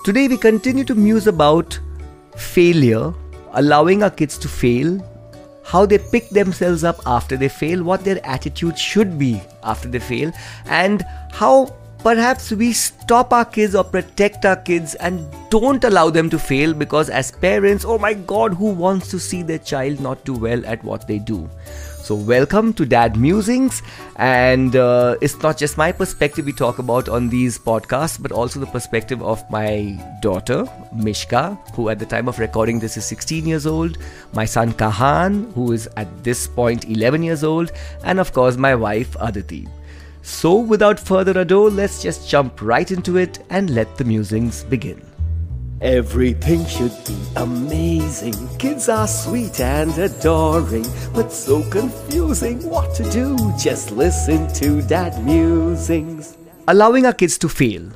Today we continue to muse about failure, allowing our kids to fail, how they pick themselves up after they fail, what their attitude should be after they fail, and how perhaps we stop our kids or protect our kids and don't allow them to fail because as parents, oh my God, who wants to see their child not do well at what they do? So welcome to Dad Musings, and it's not just my perspective we talk about on these podcasts, but also the perspective of my daughter, Mishka, who at the time of recording this is 16 years old, my son Kahan, who is at this point 11 years old, and of course my wife Aditi. So without further ado, let's just jump right into it and let the musings begin. Everything should be amazing. Kids are sweet and adoring, but so confusing what to do. Just listen to Dad Musings. Allowing our kids to fail.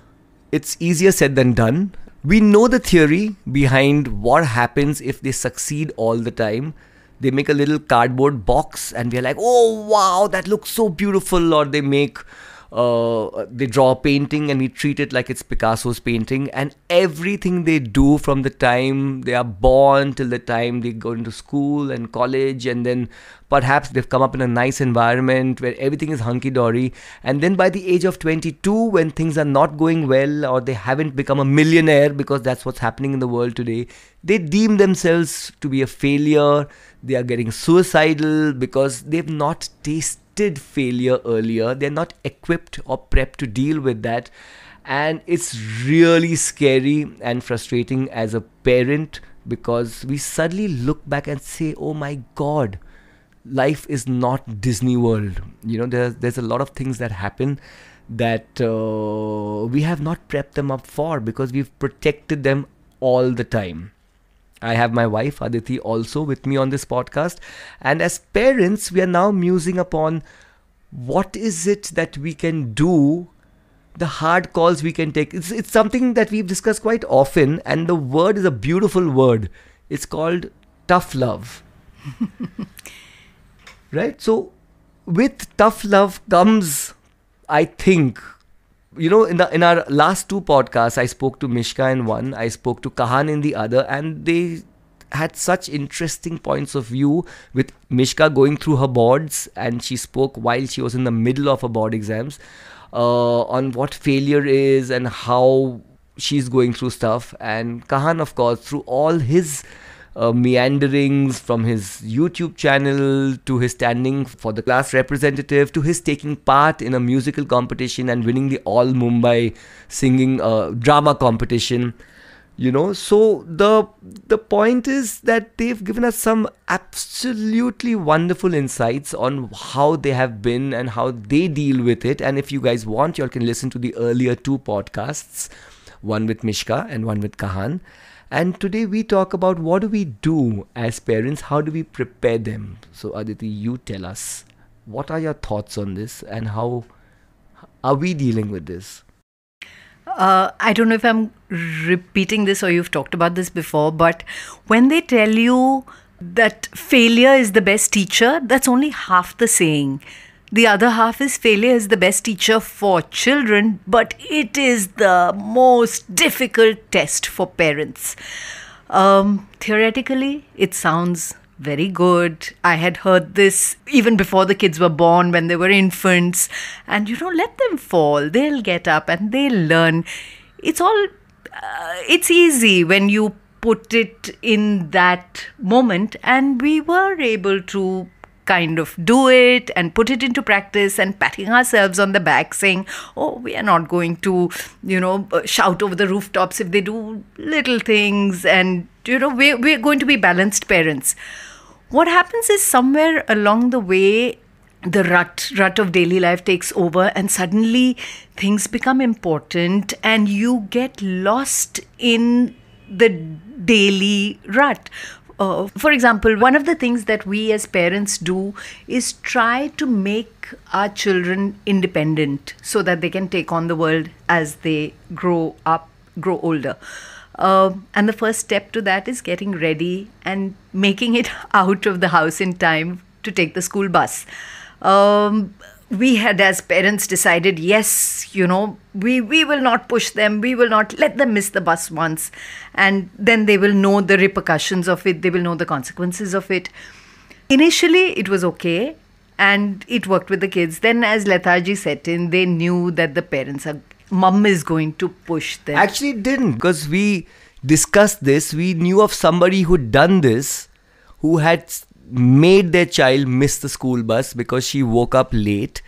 It's easier said than done. We know the theory behind what happens if they succeed all the time. They make a little cardboard box and we're like, oh wow, that looks so beautiful. Or they draw a painting and we treat it like it's Picasso's painting, and everything they do from the time they are born till the time they go into school and college, and then perhaps they've come up in a nice environment where everything is hunky-dory, and then by the age of 22, when things are not going well or they haven't become a millionaire, because that's what's happening in the world today, they deem themselves to be a failure. They are getting suicidal because they've not tasted failure earlier. They're not equipped or prepped to deal with that, and it's really scary and frustrating as a parent because we suddenly look back and say, oh my God, life is not Disney World. You know, there's a lot of things that happen that we have not prepped them up for because we've protected them all the time. I have my wife Aditi also with me on this podcast, and as parents we are now musing upon what is it that we can do, the hard calls we can take. It's something that we've discussed quite often, and the word is a beautiful word. It's called tough love. Right? So with tough love comes, I think, you know, in our last two podcasts, I spoke to Mishka in one, I spoke to Kahan in the other, and they had such interesting points of view, with Mishka going through her boards, and she spoke while she was in the middle of her board exams on what failure is and how she's going through stuff, and Kahan, of course, through all his meanderings, from his YouTube channel to his standing for the class representative to his taking part in a musical competition and winning the All Mumbai singing drama competition. You know, so the point is that they've given us some absolutely wonderful insights on how they have been and how they deal with it. And if you guys want, you all can listen to the earlier two podcasts, one with Mishka and one with Kahan. And today we talk about what do we do as parents, how do we prepare them. So Aditi, you tell us, what are your thoughts on this and how are we dealing with this? I don't know if I'm repeating this or you've talked about this before, but when they tell you that failure is the best teacher, that's only half the saying. The other half is failure is the best teacher for children, but it is the most difficult test for parents. Theoretically, it sounds very good. I had heard this even before the kids were born, when they were infants. And, you know, let them fall. They'll get up and they'll learn. It's all, it's easy when you put it in that moment. And we were able to kind of do it and put it into practice and patting ourselves on the back saying, oh, we are not going to, you know, shout over the rooftops if they do little things, and, you know, we're going to be balanced parents. What happens is somewhere along the way, the rut of daily life takes over and suddenly things become important and you get lost in the daily rut. For example, one of the things that we as parents do is try to make our children independent so that they can take on the world as they grow older. And the first step to that is getting ready and making it out of the house in time to take the school bus. we had as parents decided, yes, we will not push them, we will not let them miss the bus once, and then they will know the repercussions of it, they will know the consequences of it. Initially it was okay and it worked with the kids. Then as lethargy set in, they knew that the mum is going to push them. Actually it didn't, because we discussed this. We knew of somebody who'd done this, who had made their child miss the school bus because she woke up late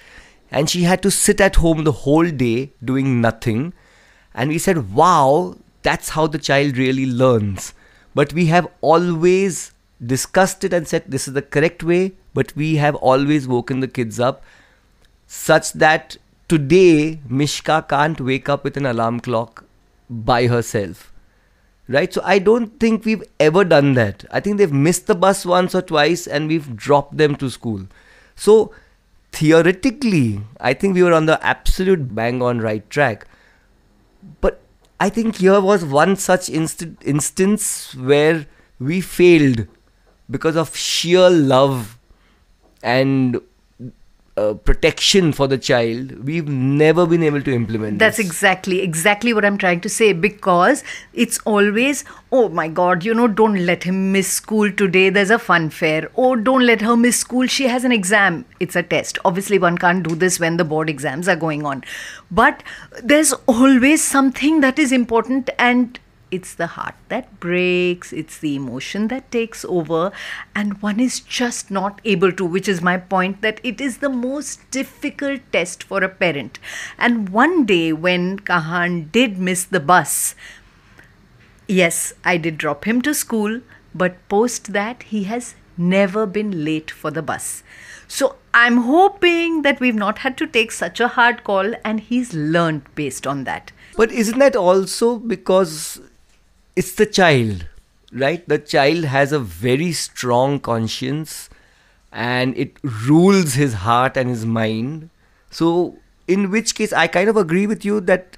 and she had to sit at home the whole day doing nothing. And we said, wow, that's how the child really learns. But we have always discussed it and said this is the correct way, but we have always woken the kids up such that today Mishka can't wake up with an alarm clock by herself. Right? So I don't think we've ever done that. I think they've missed the bus once or twice and we've dropped them to school. So theoretically, I think we were on the absolute bang on right track. But I think here was one such instance where we failed because of sheer love and protection for the child. We've never been able to implement That's this. exactly what I'm trying to say, because it's always, oh my God, don't let him miss school today, there's a fun fair. Oh, don't let her miss school, she has an exam. It's a test. Obviously, one can't do this when the board exams are going on. But there's always something that is important, and it's the heart that breaks, it's the emotion that takes over, and one is just not able to, which is my point, that it is the most difficult test for a parent. And one day when Kahan did miss the bus, yes, I did drop him to school, but post that he has never been late for the bus. So I'm hoping that we've not had to take such a hard call and he's learned based on that. But isn't that also because it's the child, right? The child has a very strong conscience and it rules his heart and his mind. So in which case I kind of agree with you that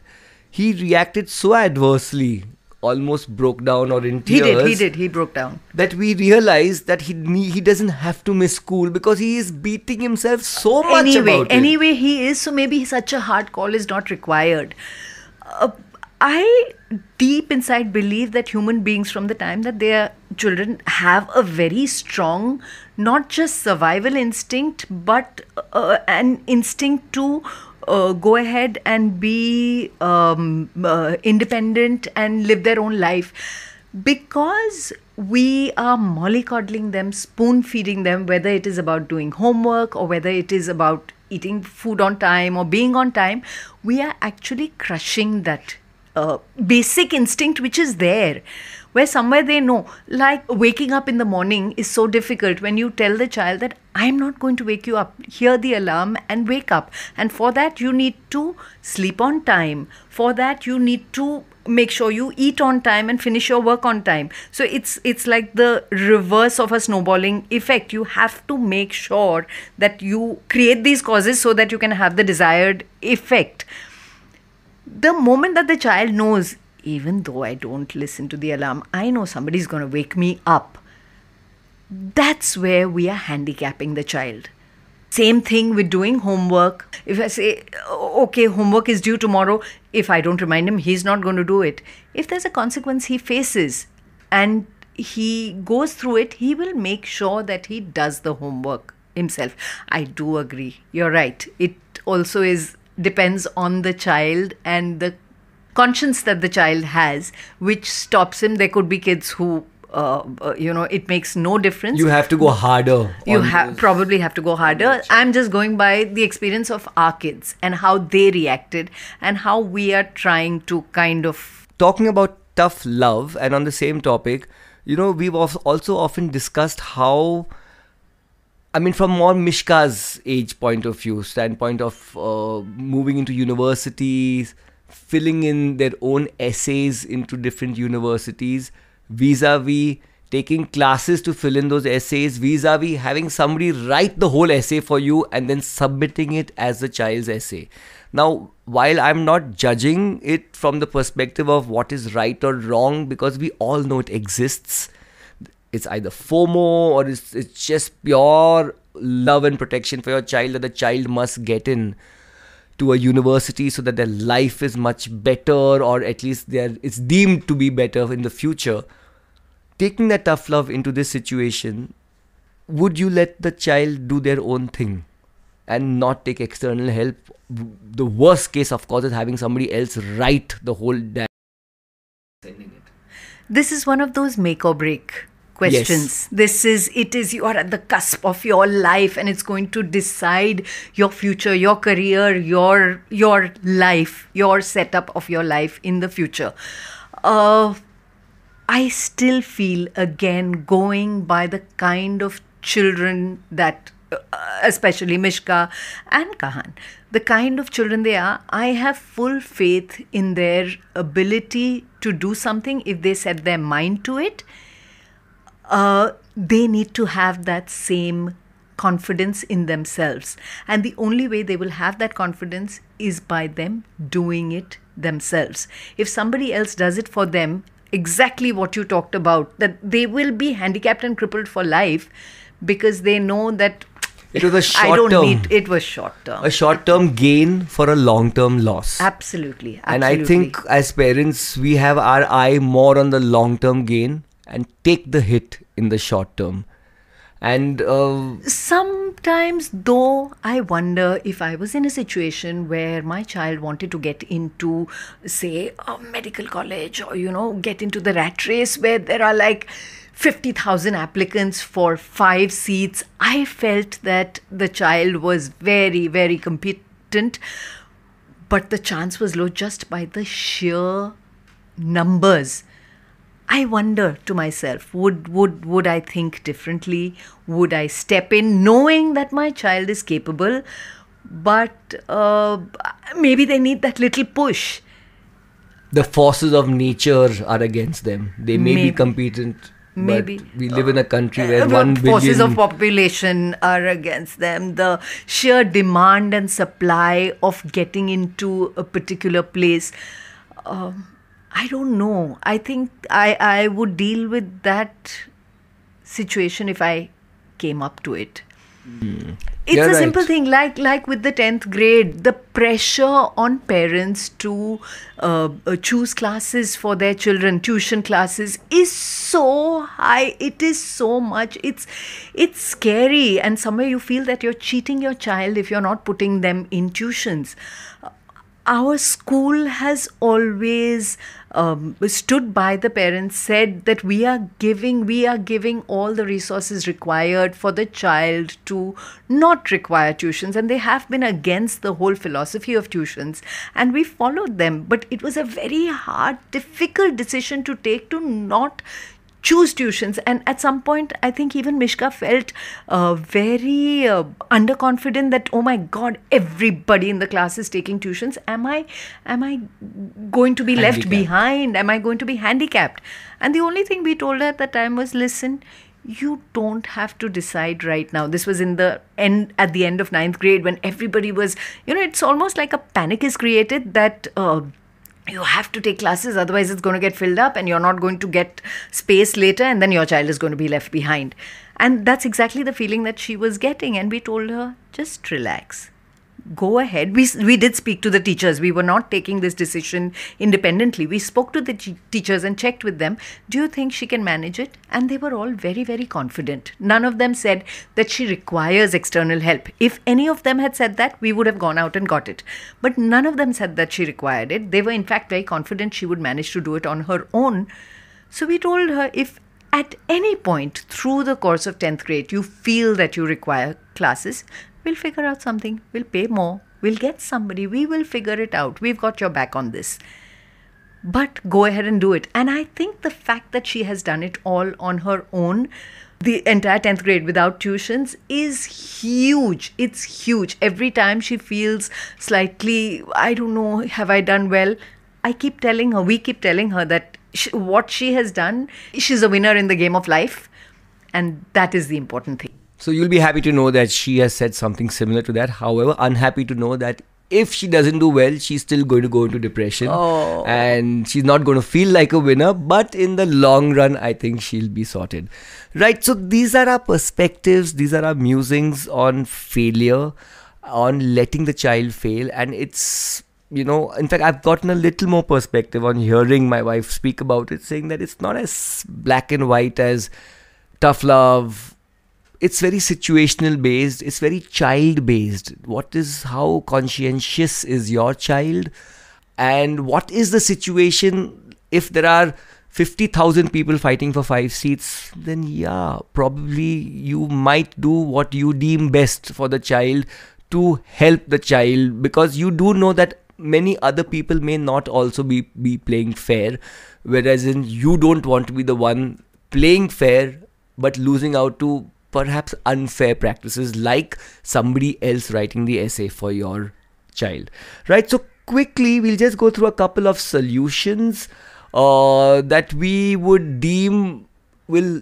he reacted so adversely, almost broke down or in tears. He broke down. That we realized that he doesn't have to miss school because he is beating himself so much about it. Anyway, he is. So maybe such a hard call is not required. I deep inside believe that human beings, from the time that they are children, have a very strong, not just survival instinct, but an instinct to go ahead and be independent and live their own life. Because we are mollycoddling them, spoon feeding them, whether it is about doing homework or whether it is about eating food on time or being on time, we are actually crushing that basic instinct which is there, where somewhere they know, like waking up in the morning is so difficult. When you tell the child that I'm not going to wake you up, hear the alarm and wake up, and for that you need to sleep on time, for that you need to make sure you eat on time and finish your work on time. So it's like the reverse of a snowballing effect. You have to make sure that you create these causes so that you can have the desired effect. The moment that the child knows, even though I don't listen to the alarm, I know somebody's going to wake me up, that's where we are handicapping the child. Same thing with doing homework. If I say, okay, homework is due tomorrow, if I don't remind him, he's not going to do it. If there's a consequence he faces and he goes through it, he will make sure that he does the homework himself. I do agree. You're right. It also depends on the child and the conscience that the child has, which stops him. There could be kids who, it makes no difference. You have to go harder. Probably have to go harder. I'm just going by the experience of our kids and how they reacted and how we are trying to kind of... Talking about tough love, and on the same topic, we've also often discussed how, from more Mishka's age standpoint of moving into universities, filling in their own essays into different universities, vis-a-vis taking classes to fill in those essays, vis-a-vis having somebody write the whole essay for you and then submitting it as the child's essay. Now, while I'm not judging it from the perspective of what is right or wrong, because we all know it exists, it's either FOMO or it's just pure love and protection for your child, that the child must get in to a university so that their life is much better, or at least it's deemed to be better in the future. Taking that tough love into this situation, would you let the child do their own thing and not take external help? The worst case, of course, is having somebody else write the whole damn. This is one of those make or break questions. Yes. You are at the cusp of your life, and it's going to decide your future, your career, your life, your setup of your life in the future. I still feel, again, going by the kind of children that, especially Mishka and Kahan, the kind of children they are, I have full faith in their ability to do something if they set their mind to it. They need to have that same confidence in themselves. And the only way they will have that confidence is by them doing it themselves. If somebody else does it for them, exactly what you talked about, that they will be handicapped and crippled for life because they know that it was a short term. It was short term. A short term gain for a long term loss. Absolutely. And I think as parents, we have our eye more on the long term gain and take the hit in the short term. And sometimes, though, I wonder if I was in a situation where my child wanted to get into, say, a medical college, or, get into the rat race where there are like 50,000 applicants for 5 seats. I felt that the child was very, very competent, but the chance was low just by the sheer numbers. I wonder to myself, would I think differently? Would I step in knowing that my child is capable, but maybe they need that little push? The forces of nature are against them. They may be competent, maybe. But we live in a country where 1 billion... forces of population are against them. The sheer demand and supply of getting into a particular place... I don't know. I think I would deal with that situation if I came up to it. It's a simple thing, like with the 10th grade, the pressure on parents to choose classes for their children, tuition classes, is so high. It is so much. It's scary, and somewhere you feel that you're cheating your child if you're not putting them in tuitions. Our school has always stood by the parents, said that we are giving all the resources required for the child to not require tuitions, and they have been against the whole philosophy of tuitions, and we followed them. But it was a very hard, difficult decision to take, to not choose tuitions. And at some point, I think even Mishka felt very underconfident that, oh my God, everybody in the class is taking tuitions. Am I going to be left behind? Am I going to be handicapped? And the only thing we told her at the time was, listen, you don't have to decide right now. This was at the end of 9th grade, when everybody was, it's almost like a panic is created that you have to take classes, otherwise it's going to get filled up and you're not going to get space later, and then your child is going to be left behind. And that's exactly the feeling that she was getting. And we told her, just relax. Go ahead. We did speak to the teachers. We were not taking this decision independently. We spoke to the teachers and checked with them. Do you think she can manage it? And they were all very, very confident. None of them said that she requires external help. If any of them had said that, we would have gone out and got it. But none of them said that she required it. They were in fact very confident she would manage to do it on her own. So we told her, if at any point through the course of 10th grade you feel that you require classes, we'll figure out something. We'll pay more. We'll get somebody. We will figure it out. We've got your back on this. But go ahead and do it. And I think the fact that she has done it all on her own, the entire 10th grade without tuitions, is huge. It's huge. Every time she feels slightly, I don't know, have I done well? we keep telling her that what she has done, she's a winner in the game of life. And that is the important thing. So you'll be happy to know that she has said something similar to that. However, unhappy to know that if she doesn't do well, she's still going to go into depression. Oh. And she's not going to feel like a winner. But in the long run, I think she'll be sorted. Right, so these are our perspectives. These are our musings on failure, on letting the child fail. And it's, in fact, I've gotten a little more perspective on hearing my wife speak about it, saying that it's not as black and white as tough love. It's very situational based. It's very child based. How conscientious is your child? And what is the situation if there are 50,000 people fighting for 5 seats? Then yeah, probably you might do what you deem best for the child to help the child, because you do know that many other people may not also be playing fair, whereas you don't want to be the one playing fair but losing out to perhaps unfair practices like somebody else writing the essay for your child. Right, so quickly we'll just go through a couple of solutions that we would deem will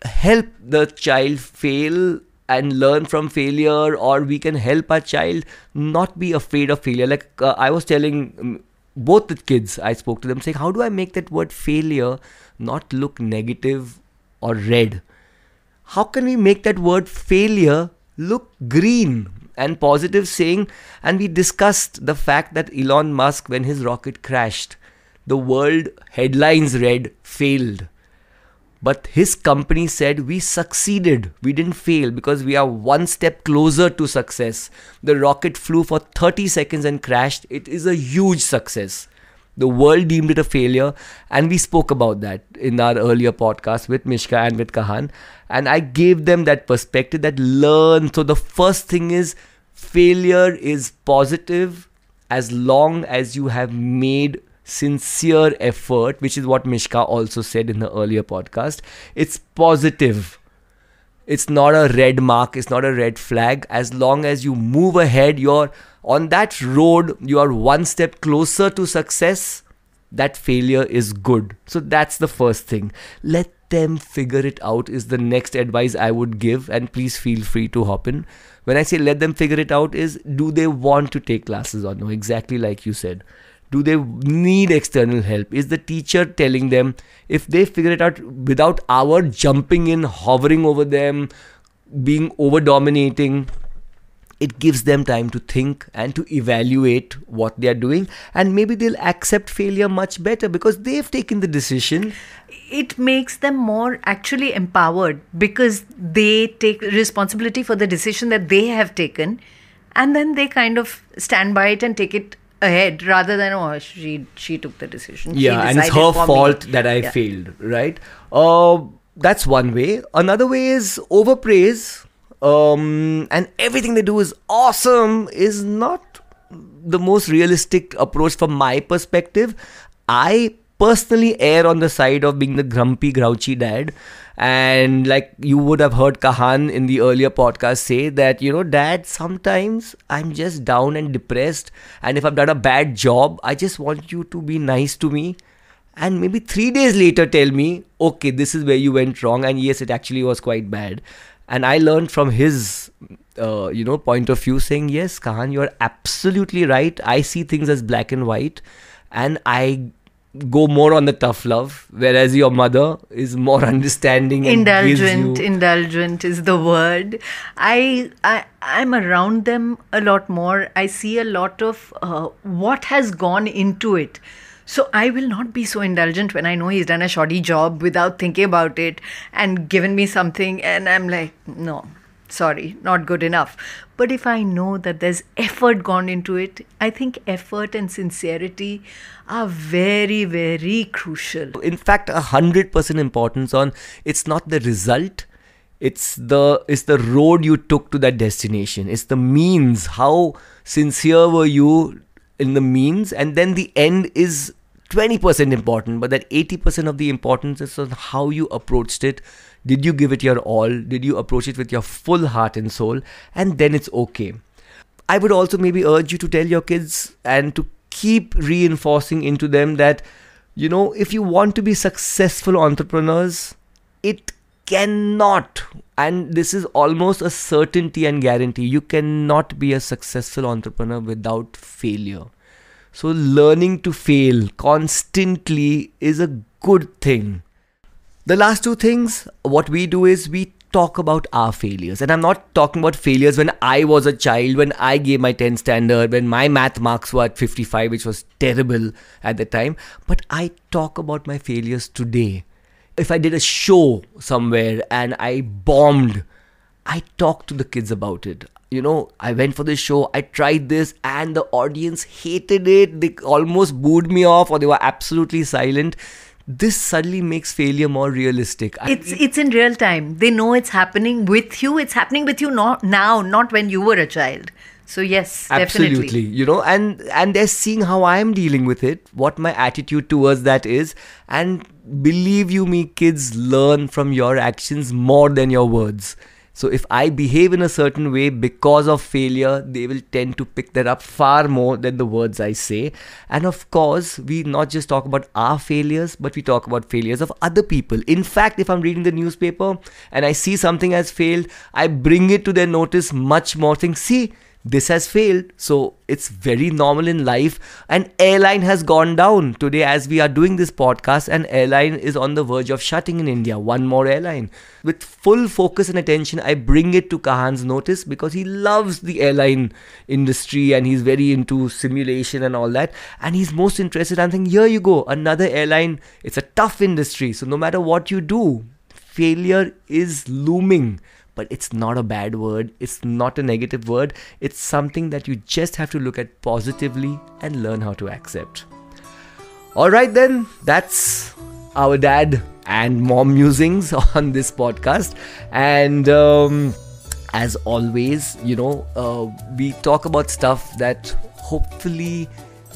help the child fail and learn from failure, or we can help our child not be afraid of failure. Like I was telling both the kids, I spoke to them saying, how do I make that word failure not look negative or red? How can we make that word failure look green and positive, saying, and we discussed the fact that Elon Musk, when his rocket crashed, the world headlines read failed. But his company said, we succeeded. We didn't fail because we are one step closer to success. The rocket flew for 30 seconds and crashed. It is a huge success. The world deemed it a failure. And we spoke about that in our earlier podcast with Mishka and with Kahan. And I gave them that perspective, that learn. So the first thing is, failure is positive as long as you have made sincere effort, which is what Mishka also said in the earlier podcast. It's positive. It's not a red mark. It's not a red flag. As long as you move ahead, you're on that road, you are one step closer to success. That failure is good. So that's the first thing. Let them figure it out is the next advice I would give. And please feel free to hop in. When I say let them figure it out is, do they want to take classes or no? Exactly like you said. Do they need external help? Is the teacher telling them? If they figure it out without our jumping in, hovering over them, being over dominating, it gives them time to think and to evaluate what they are doing. And maybe they'll accept failure much better because they've taken the decision. It makes them more actually empowered because they take responsibility for the decision that they have taken. And then they kind of stand by it and take it ahead rather than she took the decision. Yeah, and it's her fault that I failed, right? That's one way. Another way is overpraise, and everything they do is awesome is not the most realistic approach from my perspective. I personally err on the side of being the grumpy, grouchy dad. And like you would have heard Kahan in the earlier podcast say that, Dad, sometimes I'm just down and depressed. And if I've done a bad job, I just want you to be nice to me. And maybe 3 days later tell me, okay, this is where you went wrong. And yes, it actually was quite bad. And I learned from his, point of view saying, yes, Kahan, you're absolutely right. I see things as black and white. And I go more on the tough love, whereas your mother is more understanding. Indulgent is the word. I'm around them a lot more. I see a lot of what has gone into it. So I will not be so indulgent when I know he's done a shoddy job without thinking about it and given me something and I'm like, no, sorry, not good enough. But if I know that there's effort gone into it, I think effort and sincerity are very, very crucial. In fact, 100% importance on it's not the result, it's the road you took to that destination. It's the means. How sincere were you in the means? And then the end is 20% important, but that 80% of the importance is on how you approached it. Did you give it your all? Did you approach it with your full heart and soul? And then it's okay. I would also maybe urge you to tell your kids and to keep reinforcing into them that, if you want to be successful entrepreneurs, it cannot, and this is almost a certainty and guarantee, you cannot be a successful entrepreneur without failure. So learning to fail constantly is a good thing. The last two things, what we do is we talk about our failures. And I'm not talking about failures when I was a child, when I gave my 10th standard, when my math marks were at 55, which was terrible at the time. But I talk about my failures today. If I did a show somewhere and I bombed, I talk to the kids about it. You know, I went for this show, I tried this, and the audience hated it. They almost booed me off, or they were absolutely silent. This suddenly makes failure more realistic. It's in real time. They know it's happening with you. It's happening with you now, not when you were a child. So yes, absolutely. definitely. You know, and they're seeing how I'm dealing with it, what my attitude towards that is. And believe you me, kids learn from your actions more than your words. So if I behave in a certain way because of failure, they will tend to pick that up far more than the words I say. And of course, we not just talk about our failures, but we talk about failures of other people. In fact, if I'm reading the newspaper and I see something has failed, I bring it to their notice much more. Think, see, this has failed. So it's very normal in life. An airline has gone down. Today, as we are doing this podcast, an airline is on the verge of shutting in India. One more airline. With full focus and attention, I bring it to Kahan's notice because he loves the airline industry and he's very into simulation and all that. And he's most interested. I'm thinking, here you go, another airline. It's a tough industry. So no matter what you do, failure is looming. But it's not a bad word. It's not a negative word. It's something that you just have to look at positively and learn how to accept. All right then, that's our dad and mom musings on this podcast. And as always, you know, we talk about stuff that hopefully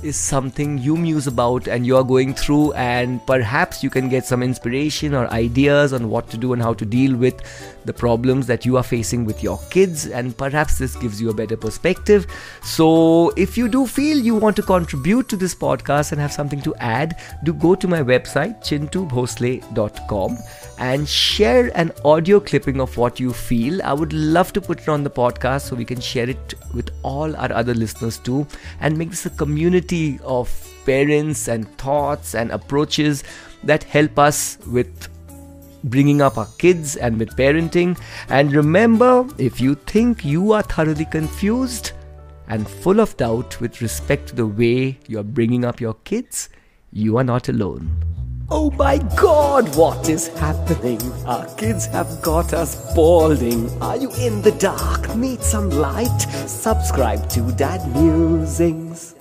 is something you muse about and you're going through, and perhaps you can get some inspiration or ideas on what to do and how to deal with the problems that you are facing with your kids, and perhaps this gives you a better perspective. So if you do feel you want to contribute to this podcast and have something to add, do go to my website chintubhosle.com and share an audio clipping of what you feel. I would love to put it on the podcast so we can share it with all our other listeners too, and make this a community of parents and thoughts and approaches that help us with bringing up our kids and with parenting. And remember, if you think you are thoroughly confused and full of doubt with respect to the way you are bringing up your kids, you are not alone. Oh my God, what is happening? Our kids have got us balding. Are you in the dark? Need some light? Subscribe to Dad Musings.